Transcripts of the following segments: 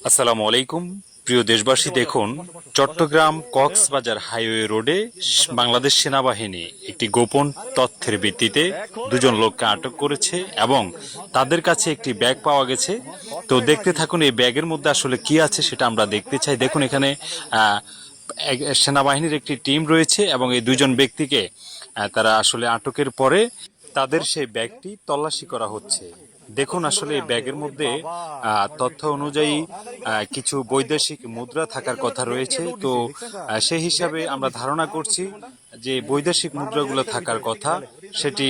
আসসালামু আলাইকুম প্রিয় দেশবাসী, দেখুন চট্টগ্রাম কক্সবাজার হাইওয়ে রোডে বাংলাদেশ সেনাবাহিনী একটি গোপন তথ্যের ভিত্তিতে দুজন লোককে আটক করেছে এবং তাদের কাছে একটি ব্যাগ পাওয়া গেছে। তো দেখতে থাকুন এই ব্যাগের মধ্যে আসলে কি আছে সেটা আমরা দেখতে চাই। দেখুন এখানে সেনাবাহিনীর একটি টিম রয়েছে এবং এই দুজন ব্যক্তিকে তারা আসলে আটকের পরে তাদের সেই ব্যাগটি তল্লাশি করা হচ্ছে। দেখুন আসলে এই ব্যাগের মধ্যে তথ্য অনুযায়ী কিছু বৈদেশিক মুদ্রা থাকার কথা রয়েছে। তো সেই হিসাবে আমরা ধারণা করছি যে বৈদেশিক মুদ্রাগুলো থাকার কথা সেটি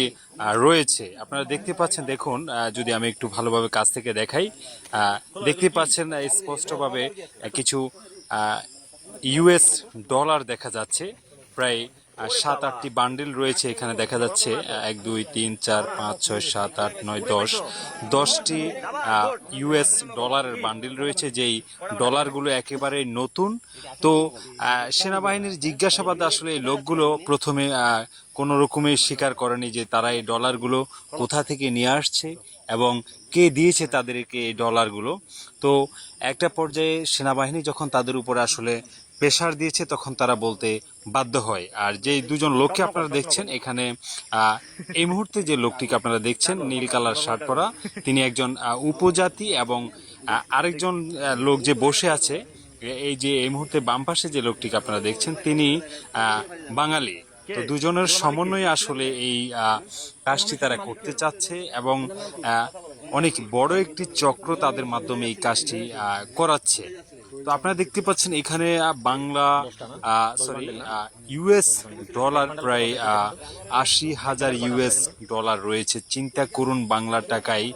রয়েছে। আপনারা দেখতে পাচ্ছেন, দেখুন যদি আমি একটু ভালোভাবে কাছ থেকে দেখাই, দেখতে পাচ্ছেন স্পষ্টভাবে কিছু ইউএস ডলার দেখা যাচ্ছে। প্রায় 7-8টি বান্ডিল রয়েছে এখানে দেখা যাচ্ছে। 1 2 3 4 5 6 7 8 9 10টি ইউএস ডলারের বান্ডিল রয়েছে, যেই ডলারগুলো একেবারে নতুন। তো সেনাবাহিনীর জিজ্ঞাসাবাদ আসলে এই লোকগুলো প্রথমে কোনো রকমে স্বীকার করেনি যে তারা এই ডলারগুলো কোথা থেকে নিয়ে আসছে এবং কে দিয়েছে তাদেরকে এই ডলারগুলো। তো একটা পর্যায়ে সেনাবাহিনী যখন তাদের উপরে আসলে প্রেশার দিয়েছে তখন তারা বলতে বাধ্য হয়। আর যে দুজন লোককে আপনারা দেখছেন এখানে, এই মুহূর্তে যে লোকটিকে আপনারা দেখছেন নীল কালার শার্ট পরা, তিনি একজন উপজাতি এবং আরেকজন লোক যে বসে আছে, এই যে এই মুহূর্তে বাম পাশে যে লোকটিকে আপনারা দেখছেন তিনি বাঙালি। তো দুজনের সমন্বয়ে আসলে এই কাজটি তারা করতে চাচ্ছে এবং অনেক বড় একটি চক্র তাদের মাধ্যমে এই কাজটি করাচ্ছে। তো আপনারা দেখতে পাচ্ছেন এখানে বাংলা ইউএস ডলার প্রায় 80,000 ইউএস ডলার রয়েছে। চিন্তা করুন বাংলা টাকায়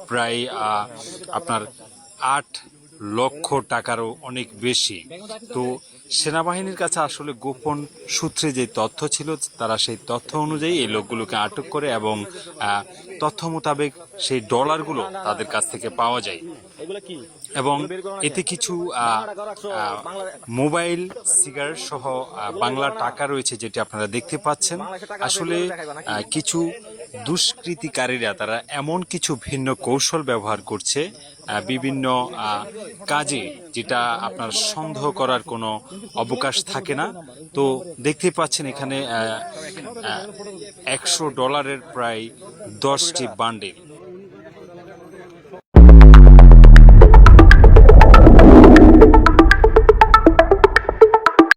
প্রায় আপনার 8 লক্ষ টাকারও অনেক বেশি। তো সেনাবাহিনীর কাছে আসলে গোপন সূত্রে যে তথ্য ছিল, তারা সেই তথ্য অনুযায়ী এই লোকগুলোকে আটক করে এবং তথ্য মোতাবেক সেই ডলারগুলো তাদের কাছ থেকে পাওয়া যায় এবং এতে কিছু মোবাইল, সিগারেট সহ বাংলা টাকা রয়েছে, যেটি আপনারা দেখতে পাচ্ছেন। আসলে কিছু দুষ্কৃতিকারীরা তারা এমন কিছু ভিন্ন কৌশল ব্যবহার করছে বিভিন্ন কাজে, যেটা আপনার সন্দেহ করার কোনো অবকাশ থাকে না। তো দেখতেই পাচ্ছেন এখানে $100 প্রায় 10টি বান্ডিল।